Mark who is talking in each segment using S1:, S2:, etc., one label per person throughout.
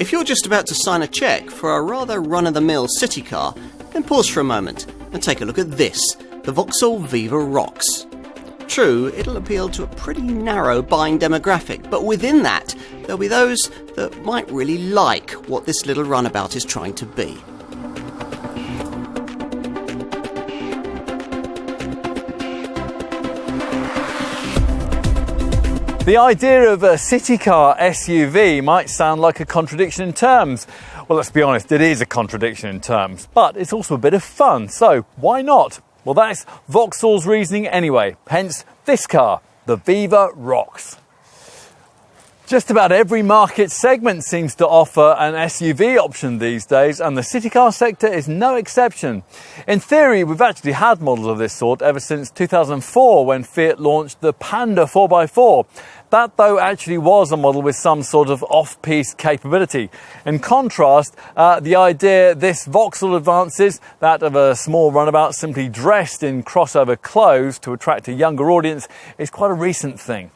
S1: If you're just about to sign a cheque for a rather run-of-the-mill city car, then pause for a moment and take a look at this, the Vauxhall Viva Rocks. True, it'll appeal to a pretty narrow buying demographic, but within that, there'll be those that might really like what this little runabout is trying to be.
S2: The idea of a city car SUV might sound like a contradiction in terms. Well, let's be honest, it is a contradiction in terms, but it's also a bit of fun, so why not? Well, that's Vauxhall's reasoning anyway, hence this car, the Viva Rocks. Just about every market segment seems to offer an SUV option these days, and the city car sector is no exception. In theory, we've actually had models of this sort ever since 2004 when Fiat launched the Panda 4x4. That, though, actually was a model with some sort of off-piste capability. In contrast, the idea this Vauxhall advances, that of a small runabout simply dressed in crossover clothes to attract a younger audience, is quite a recent thing.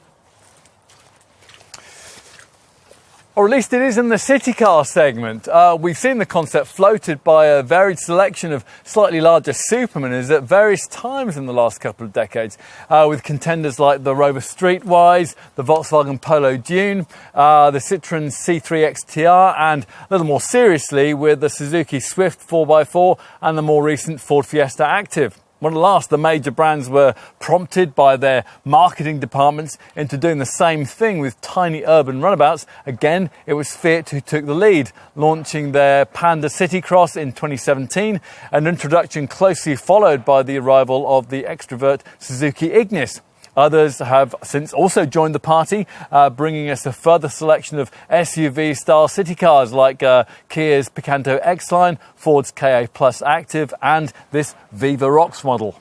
S2: Or at least it is in the city car segment. We've seen the concept floated by a varied selection of slightly larger superminis at various times in the last couple of decades, with contenders like the Rover Streetwise, the Volkswagen Polo Dune, the Citroën C3 XTR, and a little more seriously with the Suzuki Swift 4x4 and the more recent Ford Fiesta Active. When at last the major brands were prompted by their marketing departments into doing the same thing with tiny urban runabouts, again it was Fiat who took the lead, launching their Panda City Cross in 2017, an introduction closely followed by the arrival of the extrovert Suzuki Ignis. Others have since also joined the party, bringing us a further selection of SUV-style city cars like Kia's Picanto X-Line, Ford's Ka Plus Active, and this Viva Rocks model.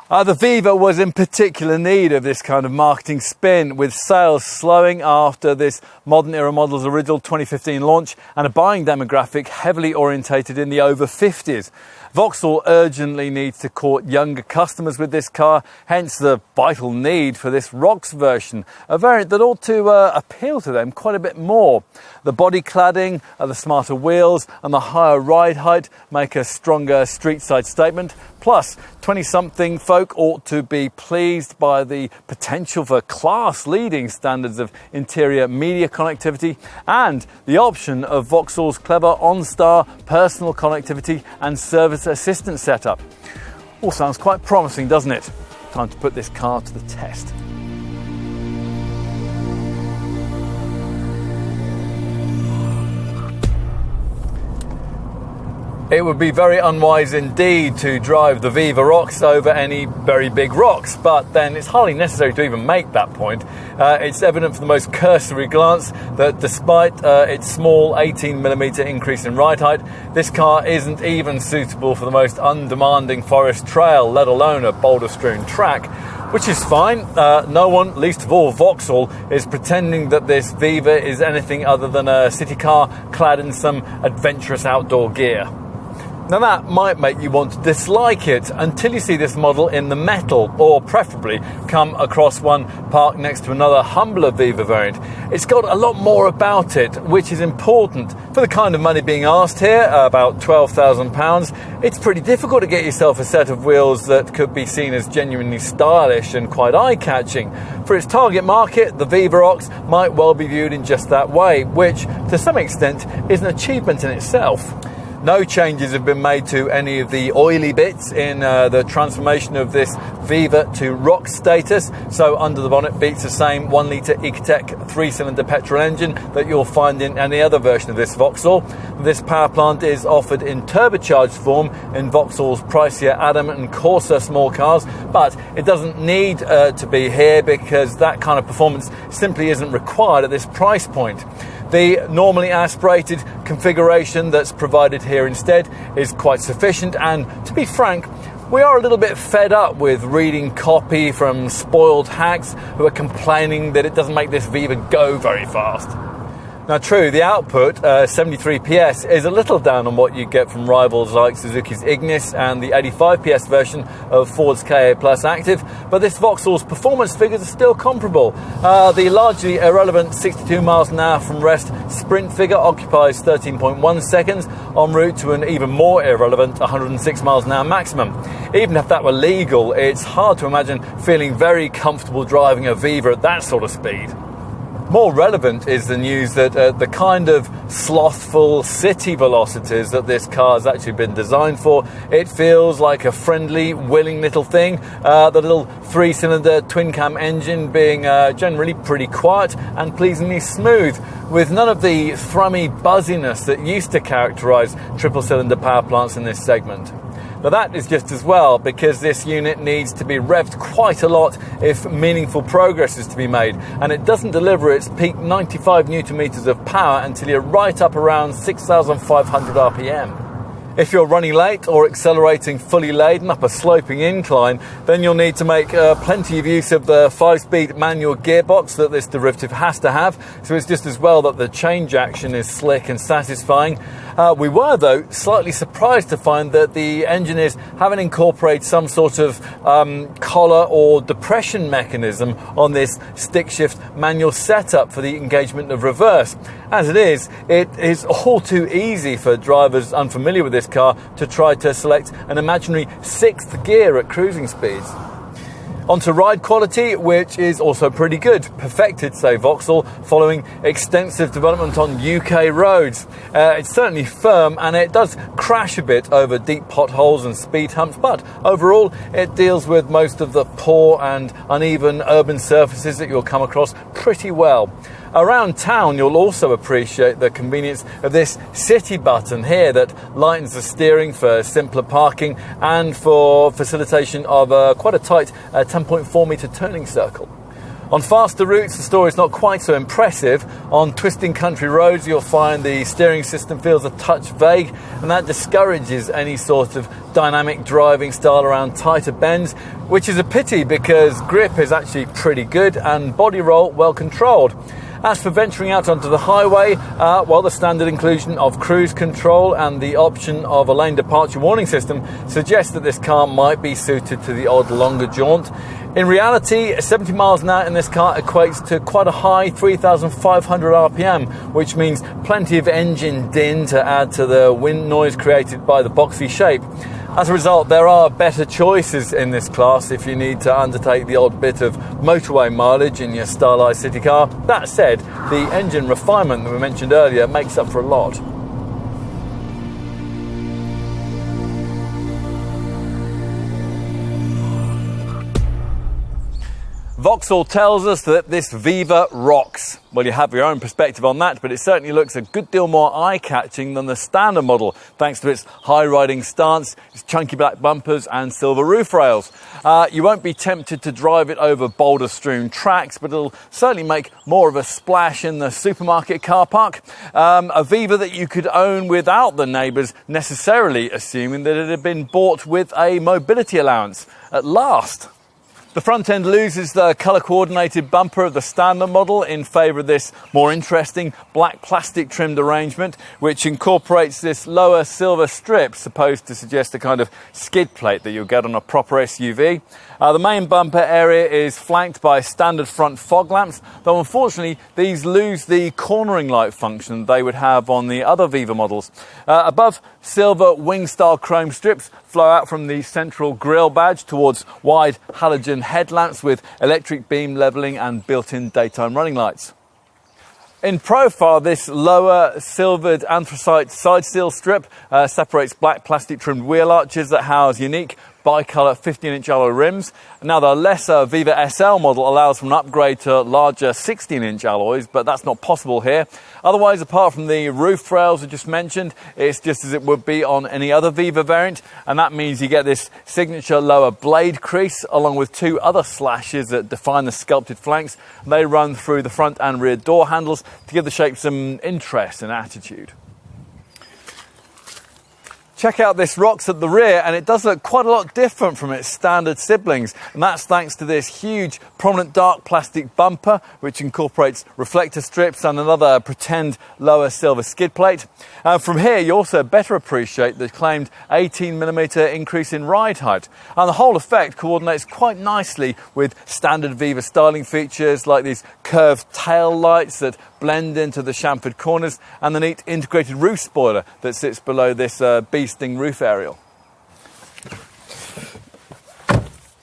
S2: The Viva was in particular need of this kind of marketing spin, with sales slowing after this modern era model's original 2015 launch and a buying demographic heavily orientated in the over 50s. Vauxhall urgently needs to court younger customers with this car, hence the vital need for this Rocks version, a variant that ought to appeal to them quite a bit more. The body cladding, the smarter wheels and the higher ride height make a stronger street-side statement. Plus, 20-something folk ought to be pleased by the potential for class-leading standards of interior media connectivity and the option of Vauxhall's clever OnStar personal connectivity and service assistance setup. All sounds quite promising, doesn't it? Time to put this car to the test. It would be very unwise indeed to drive the Viva Rocks over any very big rocks, but then it's hardly necessary to even make that point. It's evident from the most cursory glance that despite its small 18mm increase in ride height, this car isn't even suitable for the most undemanding forest trail, let alone a boulder-strewn track. Which is fine. No one, least of all Vauxhall, is pretending that this Viva is anything other than a city car clad in some adventurous outdoor gear. Now that might make you want to dislike it until you see this model in the metal, or preferably come across one parked next to another humbler Viva variant. It's got a lot more about it, which is important. For the kind of money being asked here, about £12,000, it's pretty difficult to get yourself a set of wheels that could be seen as genuinely stylish and quite eye-catching. For its target market, the Viva Rocks might well be viewed in just that way, which to some extent is an achievement in itself. No changes have been made to any of the oily bits in the transformation of this Viva to Rock status. So under the bonnet beats the same 1-litre Ecotec 3-cylinder petrol engine that you'll find in any other version of this Vauxhall. This power plant is offered in turbocharged form in Vauxhall's pricier Adam and Corsa small cars, but it doesn't need to be here because that kind of performance simply isn't required at this price point. The normally aspirated configuration that's provided here instead is quite sufficient, and to be frank, we are a little bit fed up with reading copy from spoiled hacks who are complaining that it doesn't make this Viva go very fast. Now true, the output, 73 PS, is a little down on what you get from rivals like Suzuki's Ignis and the 85 PS version of Ford's Ka Plus Active, but this Vauxhall's performance figures are still comparable. The largely irrelevant 62 miles an hour from rest sprint figure occupies 13.1 seconds en route to an even more irrelevant 106 miles an hour maximum. Even if that were legal, it's hard to imagine feeling very comfortable driving a Viva at that sort of speed. More relevant is the news that the kind of slothful city velocities that this car has actually been designed for, it feels like a friendly, willing little thing. The little 3-cylinder twin-cam engine being generally pretty quiet and pleasingly smooth, with none of the thrummy buzziness that used to characterise triple-cylinder power plants in this segment. Now that is just as well, because this unit needs to be revved quite a lot if meaningful progress is to be made, and it doesn't deliver its peak 95 newton meters of power until you're right up around 6,500 RPM. If you're running late or accelerating fully laden up a sloping incline, then you'll need to make plenty of use of the 5-speed manual gearbox that this derivative has to have, so it's just as well that the change action is slick and satisfying. We were, though, slightly surprised to find that the engineers haven't incorporated some sort of collar or depression mechanism on this stick-shift manual setup for the engagement of reverse. As it is all too easy for drivers unfamiliar with this car to try to select an imaginary 6th gear at cruising speeds. Onto ride quality, which is also pretty good, perfected, say Vauxhall, following extensive development on UK roads. It's certainly firm, and it does crash a bit over deep potholes and speed humps, but overall it deals with most of the poor and uneven urban surfaces that you'll come across pretty well. Around town, you'll also appreciate the convenience of this city button here that lightens the steering for simpler parking and for facilitation of quite a tight 10.4 metre turning circle. On faster routes, the story's not quite so impressive. On twisting country roads, you'll find the steering system feels a touch vague, and that discourages any sort of dynamic driving style around tighter bends, which is a pity because grip is actually pretty good and body roll well controlled. As for venturing out onto the highway, the standard inclusion of cruise control and the option of a lane departure warning system suggests that this car might be suited to the odd longer jaunt. In reality, 70 miles an hour in this car equates to quite a high 3,500 RPM, which means plenty of engine din to add to the wind noise created by the boxy shape. As a result, there are better choices in this class if you need to undertake the odd bit of motorway mileage in your stylised city car. That said, the engine refinement that we mentioned earlier makes up for a lot. Vauxhall tells us that this Viva rocks. Well, you have your own perspective on that, but it certainly looks a good deal more eye-catching than the standard model, thanks to its high-riding stance, its chunky black bumpers and silver roof rails. You won't be tempted to drive it over boulder-strewn tracks, but it'll certainly make more of a splash in the supermarket car park. A Viva that you could own without the neighbours necessarily assuming that it had been bought with a mobility allowance. At last. The front end loses the colour-coordinated bumper of the standard model in favour of this more interesting black plastic trimmed arrangement, which incorporates this lower silver strip supposed to suggest a kind of skid plate that you'll get on a proper SUV. The main bumper area is flanked by standard front fog lamps, though unfortunately these lose the cornering light function they would have on the other Viva models. Above, silver wing-style chrome strips flow out from the central grille badge towards wide halogen headlamps with electric beam levelling and built-in daytime running lights. In profile, this lower silvered anthracite side seal strip separates black plastic trimmed wheel arches that house unique bi-colour 15-inch alloy rims. Now, the lesser Viva SL model allows for an upgrade to larger 16-inch alloys, but that's not possible here. Otherwise, apart from the roof rails I just mentioned, it's just as it would be on any other Viva variant, and that means you get this signature lower blade crease along with two other slashes that define the sculpted flanks. They run through the front and rear door handles to give the shape some interest and attitude. Check out this Rox at the rear, and it does look quite a lot different from its standard siblings, and that's thanks to this huge prominent dark plastic bumper which incorporates reflector strips and another pretend lower silver skid plate. From here you also better appreciate the claimed 18mm increase in ride height, and the whole effect coordinates quite nicely with standard Viva styling features like these curved tail lights that blend into the chamfered corners and the neat integrated roof spoiler that sits below this bee-sting roof aerial.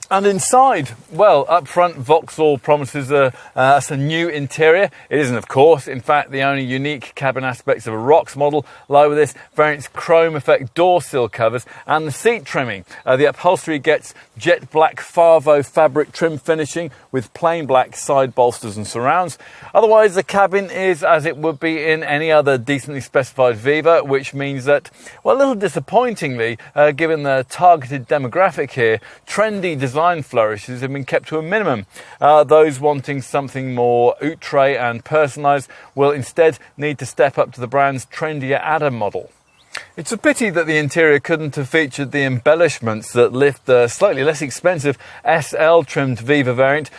S2: And inside, well, up front, Vauxhall promises us a new interior. It isn't, of course. In fact, the only unique cabin aspects of a Rox model lie with this variant's chrome effect door sill covers and the seat trimming. The upholstery gets jet black Favo fabric trim finishing with plain black side bolsters and surrounds. Otherwise, the cabin is as it would be in any other decently specified Viva, which means that, well, a little disappointingly, given the targeted demographic here, trendy design flourishes have been kept to a minimum. Those wanting something more outre and personalised will instead need to step up to the brand's trendier Adam model. It's a pity that the interior couldn't have featured the embellishments that lift the slightly less expensive SL trimmed Viva variant,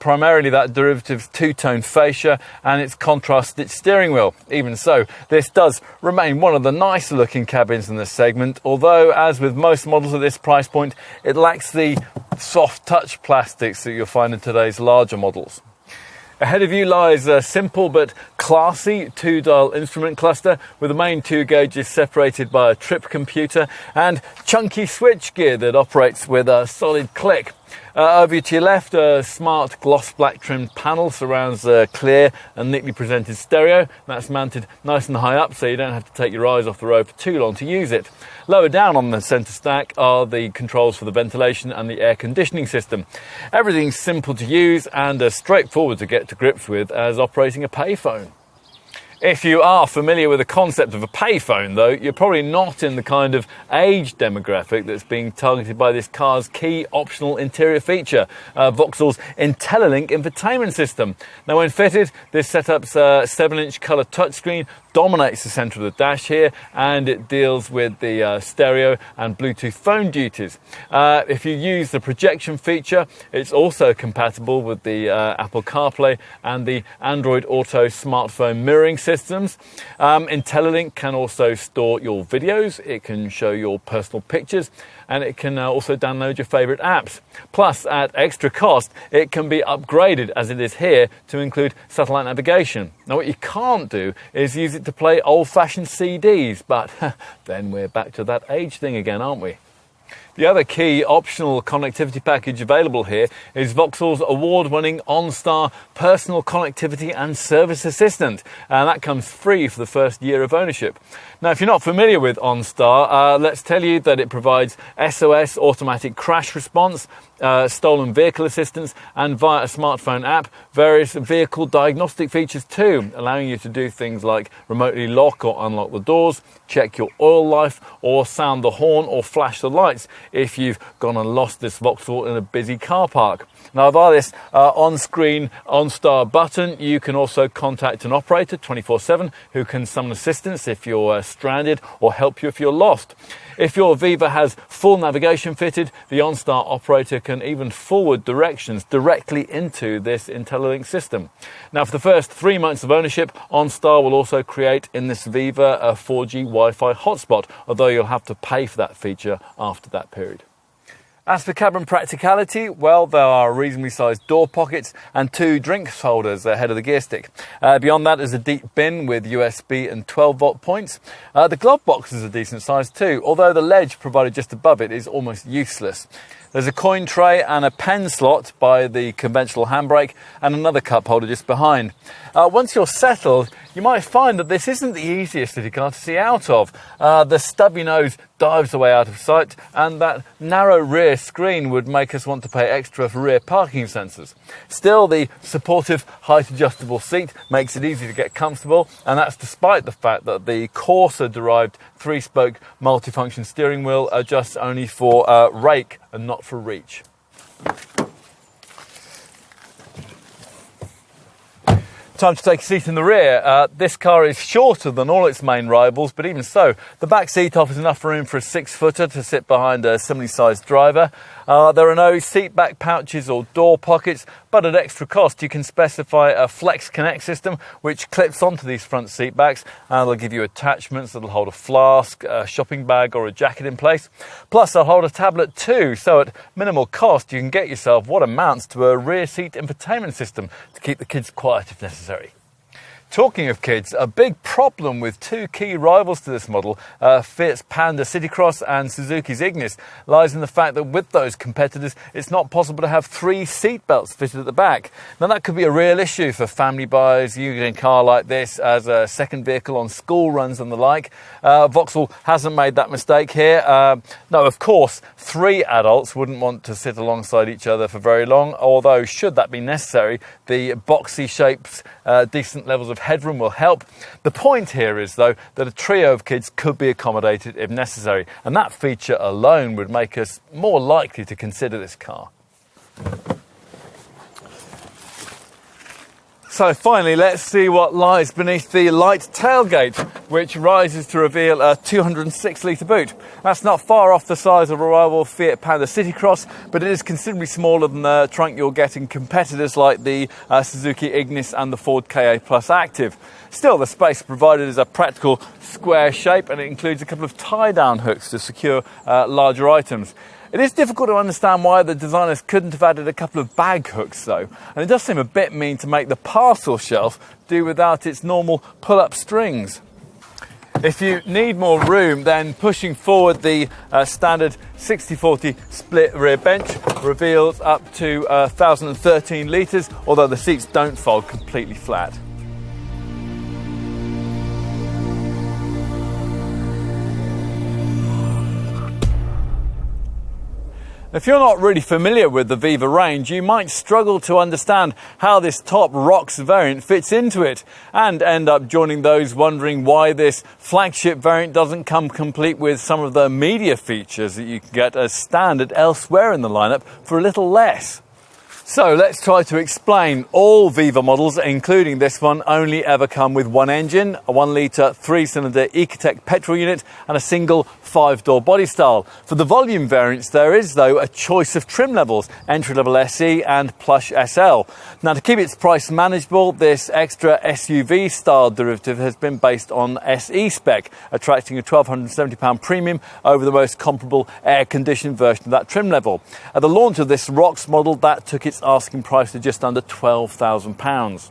S2: primarily that derivative's two-tone fascia and its contrast stitched steering wheel. Even so, this does remain one of the nicer looking cabins in this segment, although as with most models at this price point, it lacks the soft touch plastics that you'll find in today's larger models. Ahead of you lies a simple but classy 2-dial instrument cluster with the main 2 gauges separated by a trip computer and chunky switchgear that operates with a solid click. Over to your left, a smart gloss black trimmed panel surrounds a clear and neatly presented stereo. That's mounted nice and high up so you don't have to take your eyes off the road for too long to use it. Lower down on the centre stack are the controls for the ventilation and the air conditioning system. Everything's simple to use and as straightforward to get to grips with as operating a payphone. If you are familiar with the concept of a payphone, though, you're probably not in the kind of age demographic that's being targeted by this car's key optional interior feature, Vauxhall's IntelliLink infotainment system. Now, when fitted, this setup's 7-inch colour touchscreen dominates the centre of the dash here, and it deals with the stereo and Bluetooth phone duties. If you use the projection feature, it's also compatible with the Apple CarPlay and the Android Auto smartphone mirroring systems. IntelliLink can also store your videos, it can show your personal pictures, and it can also download your favourite apps. Plus, at extra cost, it can be upgraded, as it is here, to include satellite navigation. Now, what you can't do is use it to play old-fashioned CDs, but then we're back to that age thing again, aren't we? The other key optional connectivity package available here is Vauxhall's award-winning OnStar Personal Connectivity and Service Assistant, and that comes free for the first year of ownership. Now, if you're not familiar with OnStar, let's tell you that it provides SOS automatic crash response, stolen vehicle assistance, and via a smartphone app, various vehicle diagnostic features too, allowing you to do things like remotely lock or unlock the doors, check your oil life, or sound the horn or flash the lights if you've gone and lost this Vauxhall in a busy car park. Now, via this on-screen OnStar button, you can also contact an operator 24/7 who can summon assistance if you're stranded or help you if you're lost. If your Viva has full navigation fitted, the OnStar operator can even forward directions directly into this IntelliLink system. Now, for the first 3 months of ownership, OnStar will also create in this Viva a 4G Wi-Fi hotspot, although you'll have to pay for that feature after that period. As for cabin practicality, well, there are reasonably sized door pockets and 2 drinks holders ahead of the gear stick. Beyond that is a deep bin with USB and 12-volt points. The glove box is a decent size too, although the ledge provided just above it is almost useless. There's a coin tray and a pen slot by the conventional handbrake and another cup holder just behind. Once you're settled, you might find that this isn't the easiest city car to see out of. The stubby nose dives away out of sight, and that narrow rear screen would make us want to pay extra for rear parking sensors. Still, the supportive height adjustable seat makes it easy to get comfortable, and that's despite the fact that the Corsa-derived 3-spoke multifunction steering wheel adjusts only for rake and not for reach. Time to take a seat in the rear. This car is shorter than all its main rivals, but even so, the back seat offers enough room for a 6-footer to sit behind a similarly sized driver. There are no seat back pouches or door pockets, but at extra cost you can specify a Flex Connect system which clips onto these front seat backs, and they'll give you attachments that'll hold a flask, a shopping bag or a jacket in place. Plus they'll hold a tablet too, so at minimal cost you can get yourself what amounts to a rear seat infotainment system to keep the kids quiet if necessary. Talking of kids, a big problem with two key rivals to this model, Fiat's Panda Citycross and Suzuki's Ignis, lies in the fact that with those competitors, it's not possible to have 3 seat belts fitted at the back. Now that could be a real issue for family buyers using a car like this as a second vehicle on school runs and the like. Vauxhall hasn't made that mistake here. No, of course, 3 adults wouldn't want to sit alongside each other for very long, although should that be necessary, the boxy shapes, decent levels of headroom will help. The point here is, though, that a trio of kids could be accommodated if necessary, and that feature alone would make us more likely to consider this car. So finally, let's see what lies beneath the light tailgate, which rises to reveal a 206-litre boot. That's not far off the size of a rival Fiat Panda Citycross, but it is considerably smaller than the trunk you'll get in competitors like the Suzuki Ignis and the Ford Ka Plus Active. Still, the space provided is a practical square shape, and it includes a couple of tie-down hooks to secure larger items. It is difficult to understand why the designers couldn't have added a couple of bag hooks though, and it does seem a bit mean to make the parcel shelf do without its normal pull-up strings. If you need more room, then pushing forward the standard 60-40 split rear bench reveals up to 1,013 litres, although the seats don't fold completely flat. If you're not really familiar with the Viva range, you might struggle to understand how this top ROX variant fits into it, and end up joining those wondering why this flagship variant doesn't come complete with some of the media features that you can get as standard elsewhere in the lineup for a little less. So let's try to explain. All Viva models, including this one, only ever come with one engine, a 1-litre 3-cylinder Ecotec petrol unit and a single 5-door body style. For the volume variants there is, though, a choice of trim levels, entry-level SE and Plush SL. Now, to keep its price manageable, this extra SUV-style derivative has been based on SE spec, attracting a £1,270 premium over the most comparable air-conditioned version of that trim level. At the launch of this ROX model, that took its asking price to just under £12,000.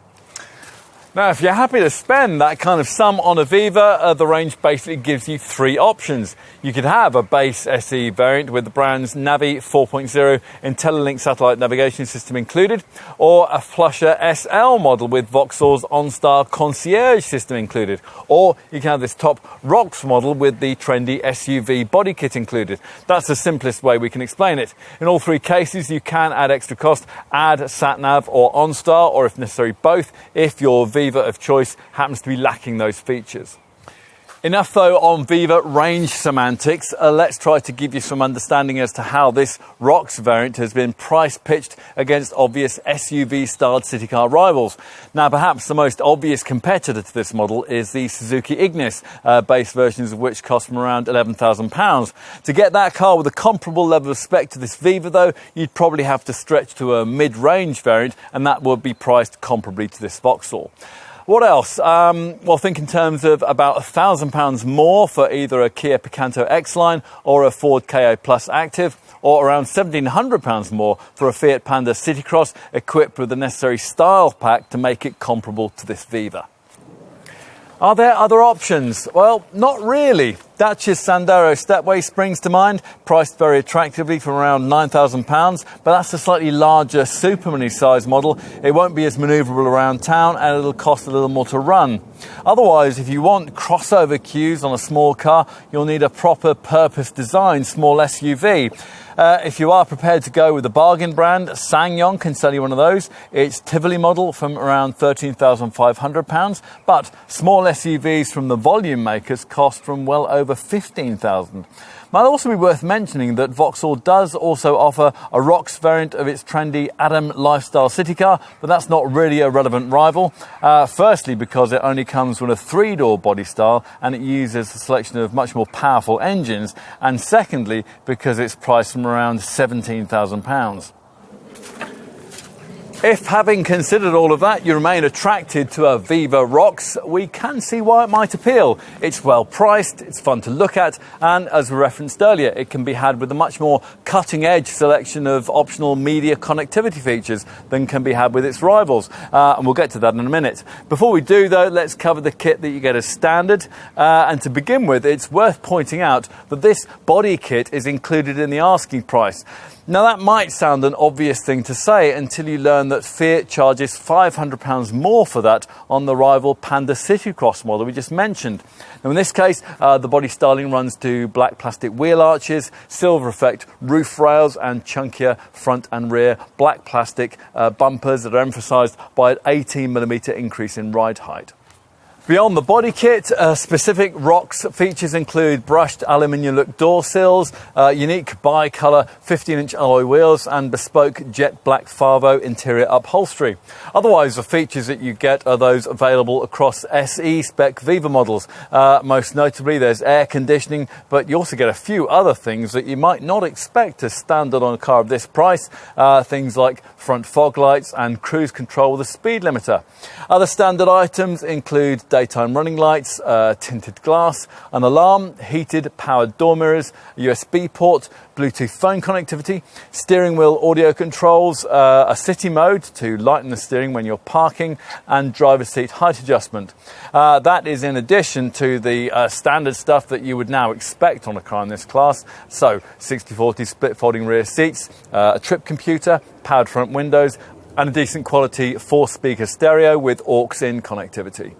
S2: Now, if you're happy to spend that kind of sum on a Viva, the range basically gives you 3 options. You could have a base SE variant with the brand's Navi 4.0 IntelliLink satellite navigation system included, or a flusher SL model with Vauxhall's OnStar concierge system included, or you can have this top ROX model with the trendy SUV body kit included. That's the simplest way we can explain it. In all 3 cases, you can add extra cost, add sat-nav or OnStar, or if necessary both, if your Viva of choice happens to be lacking those features. Enough though on Viva range semantics. Let's try to give you some understanding as to how this ROX variant has been price pitched against obvious SUV-styled city car rivals. Now, perhaps the most obvious competitor to this model is the Suzuki Ignis, base versions of which cost from around £11,000. To get that car with a comparable level of spec to this Viva, though, you'd probably have to stretch to a mid-range variant, and that would be priced comparably to this Vauxhall. What else? Well, think in terms of about £1,000 more for either a Kia Picanto X-Line or a Ford Ka Plus Active, or around £1,700 more for a Fiat Panda Citycross equipped with the necessary style pack to make it comparable to this Viva. Are there other options? Well, not really. Dacia's Sandero Stepway springs to mind, priced very attractively from around £9,000, but that's a slightly larger Super Mini size model. It won't be as manoeuvrable around town, and it'll cost a little more to run. Otherwise, if you want crossover queues on a small car, you'll need a proper purpose-designed small SUV. If you are prepared to go with a bargain brand, SsangYong can sell you one of those. It's Tivoli model from around £13,500, but small SUVs from the volume makers cost from well over £15,000. Might also be worth mentioning that Vauxhall does also offer a ROX variant of its trendy Adam lifestyle city car, but that's not really a relevant rival. Firstly, because it only comes with a 3-door body style and it uses a selection of much more powerful engines, and secondly, because it's priced from around £17,000. If, having considered all of that, you remain attracted to a Viva ROX, we can see why it might appeal. It's well priced, it's fun to look at, and as we referenced earlier, it can be had with a much more cutting-edge selection of optional media connectivity features than can be had with its rivals. And we'll get to that in a minute. Before we do, though, let's cover the kit that you get as standard. And to begin with, it's worth pointing out that this body kit is included in the asking price. Now, that might sound an obvious thing to say until you learn that Fiat charges £500 more for that on the rival Panda Citycross model we just mentioned. Now, in this case, the body styling runs to black plastic wheel arches, silver effect roof rails, and chunkier front and rear black plastic bumpers that are emphasised by an 18mm increase in ride height. Beyond the body kit, specific ROX features include brushed aluminium look door sills, unique bi-colour 15-inch alloy wheels, and bespoke jet black Favo interior upholstery. Otherwise, the features that you get are those available across SE spec Viva models. Most notably, there's air conditioning, but you also get a few other things that you might not expect as standard on a car of this price. Things like front fog lights and cruise control with a speed limiter. Other standard items include daytime running lights, tinted glass, an alarm, heated powered door mirrors, a USB port, Bluetooth phone connectivity, steering wheel audio controls, a city mode to lighten the steering when you're parking, and driver's seat height adjustment. That is in addition to the standard stuff that you would now expect on a car in this class. So 60/40 split folding rear seats, a trip computer, powered front windows, and a decent quality 4-speaker stereo with aux-in connectivity.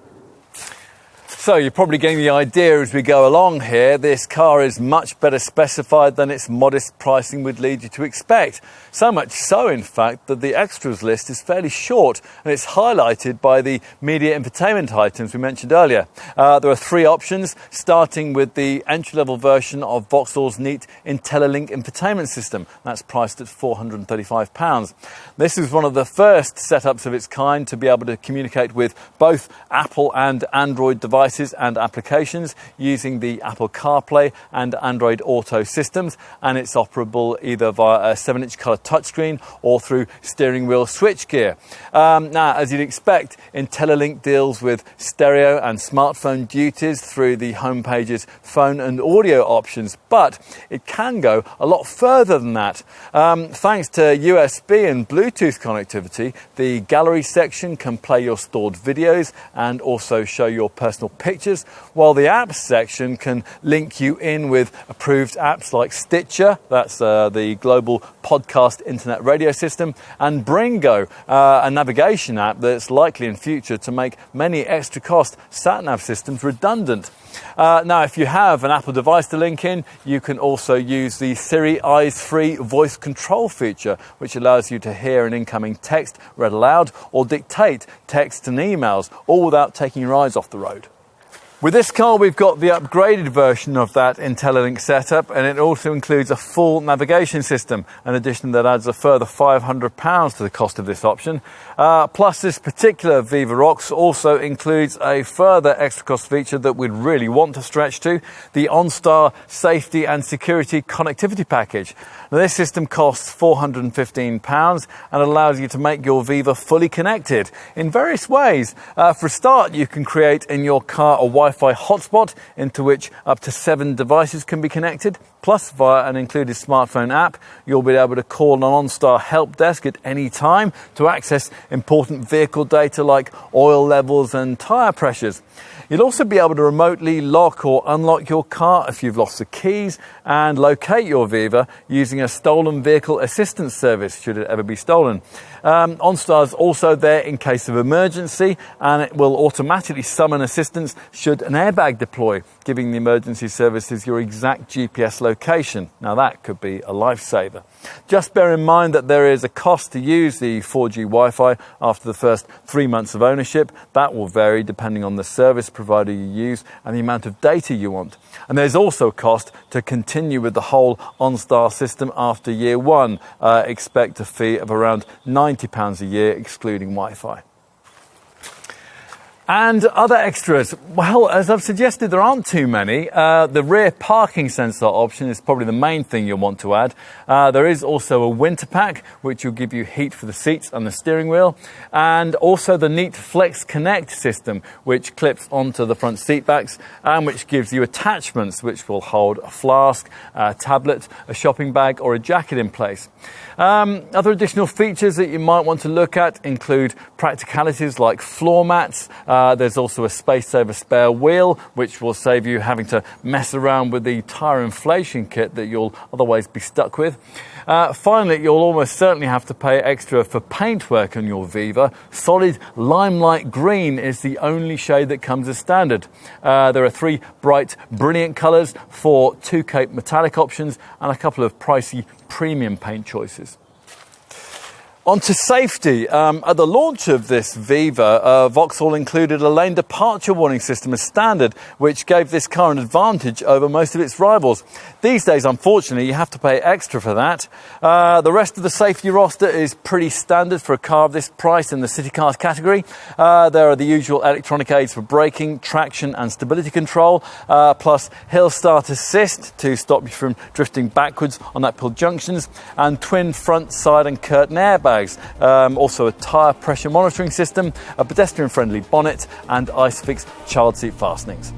S2: So you're probably getting the idea as we go along here. This car is much better specified than its modest pricing would lead you to expect. So much so, in fact, that the extras list is fairly short, and it's highlighted by the media infotainment items we mentioned earlier. There are 3 options, starting with the entry-level version of Vauxhall's neat IntelliLink infotainment system. That's priced at £435. This is one of the first setups of its kind to be able to communicate with both Apple and Android devices and applications using the Apple CarPlay and Android Auto systems, and it's operable either via a 7-inch colour touchscreen or through steering wheel switchgear. Now, as you'd expect, IntelliLink deals with stereo and smartphone duties through the homepage's phone and audio options, but it can go a lot further than that. Thanks to USB and Bluetooth connectivity, the gallery section can play your stored videos and also show your personal pictures, while the apps section can link you in with approved apps like Stitcher, that's the global podcast internet radio system, and Bringo, a navigation app that's likely in future to make many extra cost sat-nav systems redundant. Now, if you have an Apple device to link in, you can also use the Siri Eyes-Free voice control feature, which allows you to hear an incoming text read aloud or dictate text and emails, all without taking your eyes off the road. With this car, we've got the upgraded version of that IntelliLink setup, and it also includes a full navigation system, an addition that adds a further £500 to the cost of this option. Plus, this particular Viva ROX also includes a further extra cost feature that we'd really want to stretch to, the OnStar Safety and Security Connectivity Package. Now, this system costs £415 and allows you to make your Viva fully connected in various ways. For a start, you can create in your car a Wi-Fi hotspot into which up to 7 devices can be connected. Plus, via an included smartphone app, you'll be able to call an OnStar help desk at any time to access important vehicle data like oil levels and tyre pressures. You'll also be able to remotely lock or unlock your car if you've lost the keys, and locate your Viva using a stolen vehicle assistance service should it ever be stolen. OnStar's also there in case of emergency, and it will automatically summon assistance should an airbag deploy. giving the emergency services your exact GPS location. Now that could be a lifesaver. Just bear in mind that there is a cost to use the 4G Wi-Fi after the first 3 months of ownership. That will vary depending on the service provider you use and the amount of data you want. And there's also a cost to continue with the whole OnStar system after year one. Expect a fee of around £90 a year, excluding Wi-Fi. And other extras, well, as I've suggested, there aren't too many. The rear parking sensor option is probably the main thing you'll want to add. There is also a winter pack, which will give you heat for the seats and the steering wheel. And also the neat Flex Connect system, which clips onto the front seat backs and which gives you attachments which will hold a flask, a tablet, a shopping bag or a jacket in place. Other additional features that you might want to look at include practicalities like floor mats. There's also a space-saver spare wheel, which will save you having to mess around with the tyre inflation kit that you'll otherwise be stuck with. Finally, you'll almost certainly have to pay extra for paintwork on your Viva. Solid limelight green is the only shade that comes as standard. There are 3 bright, brilliant colours, 4 2-coat metallic options, and a couple of pricey premium paint choices. On to safety. At the launch of this Viva, Vauxhall included a lane departure warning system as standard, which gave this car an advantage over most of its rivals. These days, unfortunately, you have to pay extra for that. The rest of the safety roster is pretty standard for a car of this price in the city cars category. There are the usual electronic aids for braking, traction and stability control, plus hill start assist to stop you from drifting backwards on uphill junctions, and twin front, side and curtain airbags. Also a tyre pressure monitoring system, a pedestrian-friendly bonnet and ISOFIX child seat fastenings.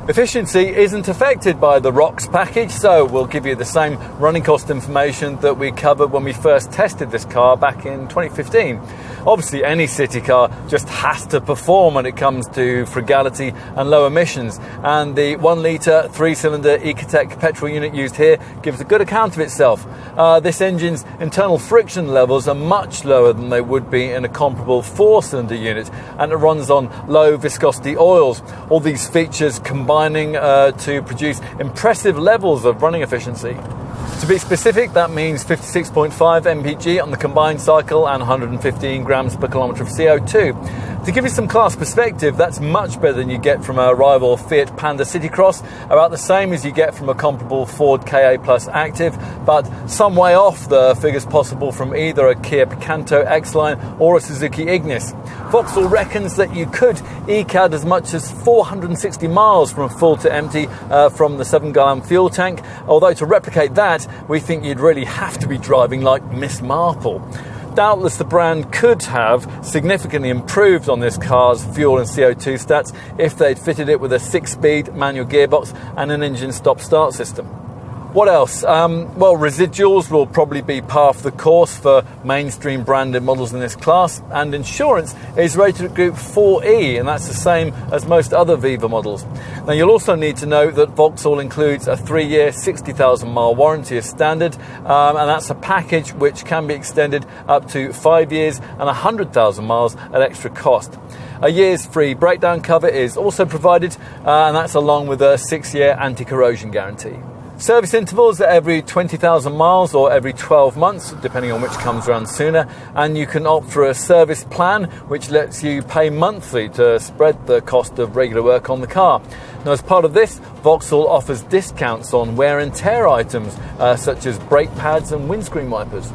S2: Efficiency isn't affected by the ROX package, so we'll give you the same running cost information that we covered when we first tested this car back in 2015. Obviously, any city car just has to perform when it comes to frugality and low emissions, and the 1 litre 3-cylinder Ecotec petrol unit used here gives a good account of itself. This engine's internal friction levels are much lower than they would be in a comparable 4-cylinder unit, and it runs on low viscosity oils. All these features combining to produce impressive levels of running efficiency. To be specific, that means 56.5 mpg on the combined cycle and 115 grams per kilometre of CO2. To give you some class perspective, that's much better than you get from a rival Fiat Panda Citycross, about the same as you get from a comparable Ford Ka Plus Active, but some way off the figures possible from either a Kia Picanto X-Line or a Suzuki Ignis. Vauxhall reckons that you could eke out as much as 460 miles from full to empty from the 7-gallon fuel tank, although to replicate that, we think you'd really have to be driving like Miss Marple. Doubtless the brand could have significantly improved on this car's fuel and CO2 stats if they'd fitted it with a 6-speed manual gearbox and an engine stop-start system. What else? Well, residuals will probably be par for the course for mainstream branded models in this class, and insurance is rated at Group 4E, and that's the same as most other Viva models. Now, you'll also need to know that Vauxhall includes a 3-year, 60,000 mile warranty as standard, and that's a package which can be extended up to 5 years and 100,000 miles at extra cost. A year's free breakdown cover is also provided, and that's along with a 6-year anti-corrosion guarantee. Service intervals are every 20,000 miles or every 12 months, depending on which comes around sooner, and you can opt for a service plan which lets you pay monthly to spread the cost of regular work on the car. Now, as part of this, Vauxhall offers discounts on wear and tear items such as brake pads and windscreen wipers.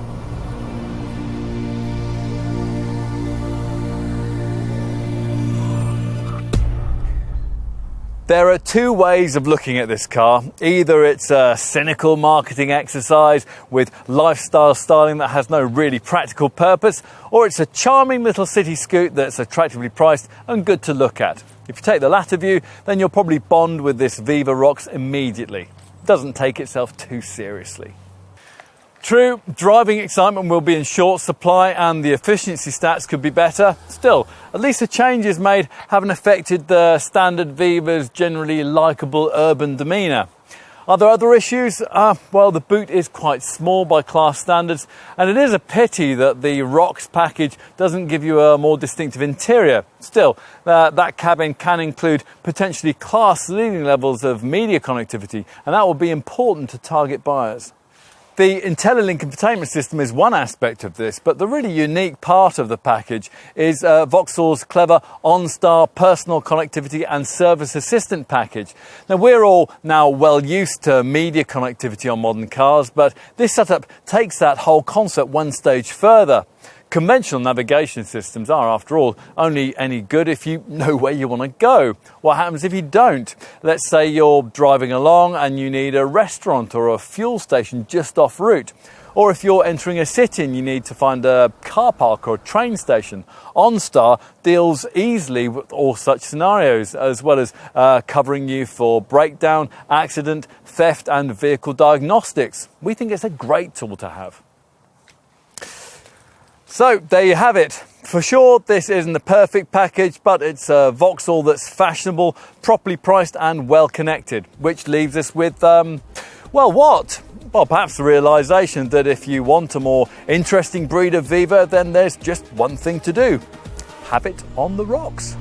S2: There are 2 ways of looking at this car. Either it's a cynical marketing exercise with lifestyle styling that has no really practical purpose, or it's a charming little city scoot that's attractively priced and good to look at. If you take the latter view, then you'll probably bond with this Viva ROX immediately. It doesn't take itself too seriously. True, driving excitement will be in short supply and the efficiency stats could be better. Still, at least the changes made haven't affected the standard Viva's generally likeable urban demeanour. Are there other issues? Well, the boot is quite small by class standards, and it is a pity that the Rocks package doesn't give you a more distinctive interior. Still, that cabin can include potentially class-leading levels of media connectivity, and that will be important to target buyers. The IntelliLink infotainment system is one aspect of this, but the really unique part of the package is Vauxhall's clever OnStar personal connectivity and service assistant package. Now, we're all now well used to media connectivity on modern cars, but this setup takes that whole concept one stage further. Conventional navigation systems are, after all, only any good if you know where you want to go. What happens if you don't? Let's say you're driving along and you need a restaurant or a fuel station just off route. Or if you're entering a city and you need to find a car park or a train station. OnStar deals easily with all such scenarios, as well as covering you for breakdown, accident, theft and vehicle diagnostics. We think it's a great tool to have. So there you have it. For sure, this isn't the perfect package, but it's a Vauxhall that's fashionable, properly priced and well connected, which leaves us with, well, what? Well, perhaps the realisation that if you want a more interesting breed of Viva, then there's just one thing to do. Have it on the rocks.